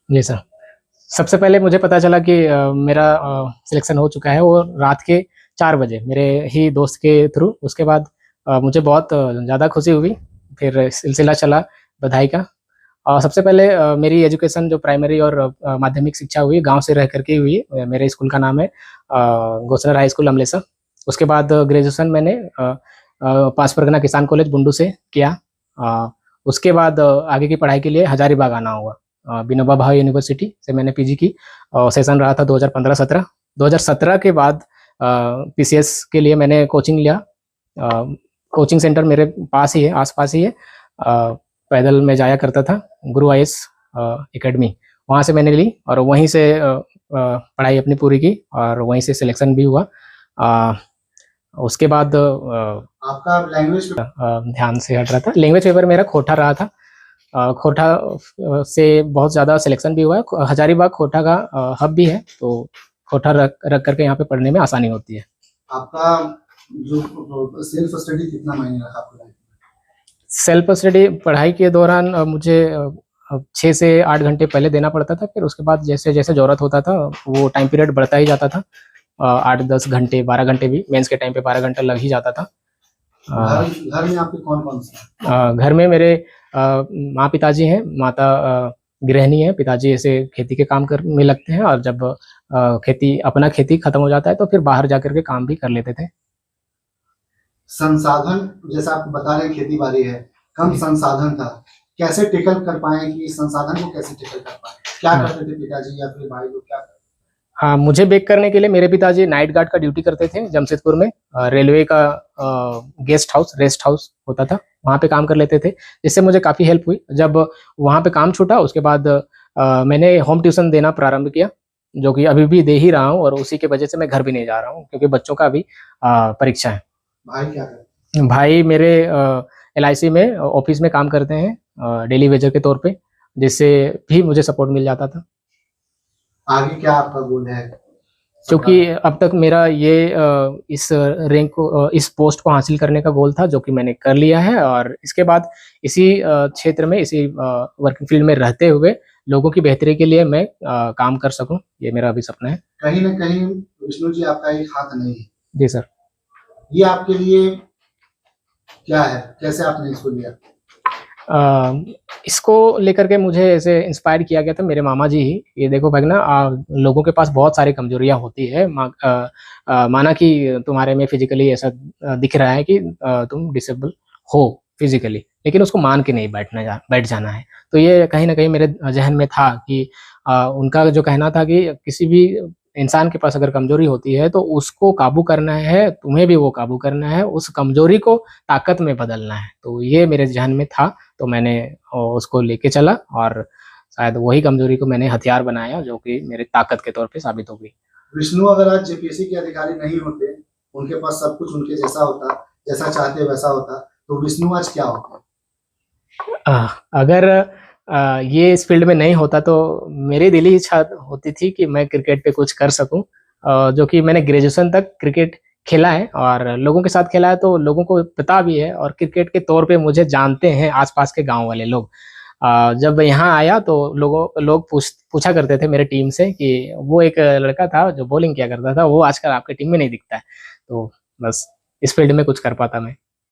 जी sir. सबसे पहले मुझे पता चला कि मेरा सिलेक्शन हो चुका है वो रात के 4 बजे मेरे ही दोस्त के थ्रू। उसके बाद मुझे बहुत ज़्यादा खुशी हुई। फिर सिलसिला चला बधाई का। सबसे पहले मेरी एजुकेशन जो प्राइमरी और माध्यमिक शिक्षा हुई गाँव से रह कर के हुई। मेरे स्कूल का नाम है गोसनर हाई स्कूल अमलेसा। उसके बाद ग्रेजुएशन मैंने पाँच परगना किसान कॉलेज बुंडू से किया। उसके बाद आगे की पढ़ाई के लिए हजारीबाग आना हुआ। विनोबा भावे यूनिवर्सिटी से मैंने पीजी की और सेशन रहा था 2015-17। 2017 के बाद पीसीएस के लिए मैंने कोचिंग लिया। कोचिंग सेंटर मेरे पास ही है, आसपास ही है। पैदल मैं जाया करता था, गुरु आईएएस एकेडमी, वहाँ से मैंने ली और वहीं से पढ़ाई अपनी पूरी की और वहीं से सिलेक्शन भी हुआ। उसके बाद आपका लैंग्वेज ध्यान से हट रहा था, लैंग्वेज पेपर मेरा खोटा रहा था। खोटा से बहुत ज़्यादा सिलेक्शन भी हुआ है। हजारीबाग खोटा का हब भी है, तो खोटा रख करके यहाँ पे पढ़ने में आसानी होती है। आपका जो सेल्फ स्टडी कितना मायने रखा आपको? सेल्फ स्टडी पढ़ाई के दौरान मुझे 6 से 8 घंटे पहले देना पड़ता था। फिर उसके बाद जैसे जैसे ज़रूरत होता था वो टाइम पीरियड बढ़ता ही जाता था। 8-10 घंटे 12 घंटे भी मेंस के टाइम पे 12 घंटा लग ही जाता था। घर में आपके कौन कौन से? घर में मेरे माँ पिताजी हैं, माता गृहिणी है, पिताजी ऐसे खेती के काम कर में लगते हैं और जब अपना खेती खत्म हो जाता है तो फिर बाहर जाकर के काम भी कर लेते थे। संसाधन जैसा आप बता रहे हैं खेती बाड़ी है, कम संसाधन था, कैसे टेकल कर पाए कि संसाधन को कैसे टेकल कर पाए? क्या करते थे पिताजी या फिर भाई लोग क्या करते? हाँ, मुझे बेक करने के लिए मेरे पिताजी नाइट गार्ड का ड्यूटी करते थे जमशेदपुर में। रेलवे का गेस्ट हाउस रेस्ट हाउस होता था, वहाँ पे काम कर लेते थे, जिससे मुझे काफ़ी हेल्प हुई। जब वहाँ पे काम छूटा उसके बाद मैंने होम ट्यूशन देना प्रारंभ किया, जो कि अभी भी दे ही रहा हूँ और उसी की वजह से मैं घर भी नहीं जा रहा हूँ क्योंकि बच्चों का अभी परीक्षा है। भाई क्या करते? भाई मेरे LIC में ऑफिस में काम करते हैं डेली वेजर के तौर पे, जिससे भी मुझे सपोर्ट मिल जाता था। आगे क्या आपका गोल है? क्योंकि अब तक मेरा ये इस रैंक को इस पोस्ट को हासिल करने का गोल था, जो कि मैंने कर लिया है और इसके बाद इसी क्षेत्र में इसी वर्किंग फील्ड में रहते हुए लोगों की बेहतरी के लिए मैं काम कर सकूं, ये मेरा अभी सपना है। कहीं ना कहीं विष्णु जी आपका एक हाथ नहीं है। जी सर। ये आपके लिए क्या है, कैसे आपने इसको लिया? इसको लेकर के मुझे ऐसे इंस्पायर किया गया था मेरे मामा जी ही। ये देखो भगना, लोगों के पास बहुत सारी कमजोरियां होती है। माना कि तुम्हारे में फिजिकली ऐसा दिख रहा है कि तुम डिसेबल हो फिजिकली, लेकिन उसको मान के नहीं बैठ जाना है। तो ये कहीं ना कहीं मेरे जहन में था कि उनका जो कहना था कि किसी भी इंसान के पास अगर कमजोरी होती है तो उसको काबू करना है, तुम्हें भी वो काबू करना है, उस कमजोरी को ताकत में बदलना है। तो ये मेरे जहन में था, तो मैंने उसको लेके चला और शायद वही कमजोरी को मैंने हथियार बनाया, जो कि मेरी ताकत के तौर पे साबित हो गई। विष्णु अगर आज जेपीएससी के अधिकारी नहीं होते, उनके पास सब कुछ उनके जैसा होता, जैसा चाहते वैसा होता, तो विष्णु आज क्या होता? अगर ये इस फील्ड में नहीं होता तो मेरी दिली इच्छा होती थी कि मैं क्रिकेट पे कुछ कर सकूं, जो कि मैंने ग्रेजुएशन तक क्रिकेट खेला है और लोगों के साथ खेला है, तो लोगों को पता भी है और क्रिकेट के तौर पे मुझे जानते हैं आसपास के गांव वाले लोग। जब यहाँ आया तो लोग पूछा करते थे मेरे टीम से कि वो एक लड़का था जो बॉलिंग किया करता था, वो आजकल आपके टीम में नहीं दिखता है। तो बस इस फील्ड में कुछ कर पाता मैं।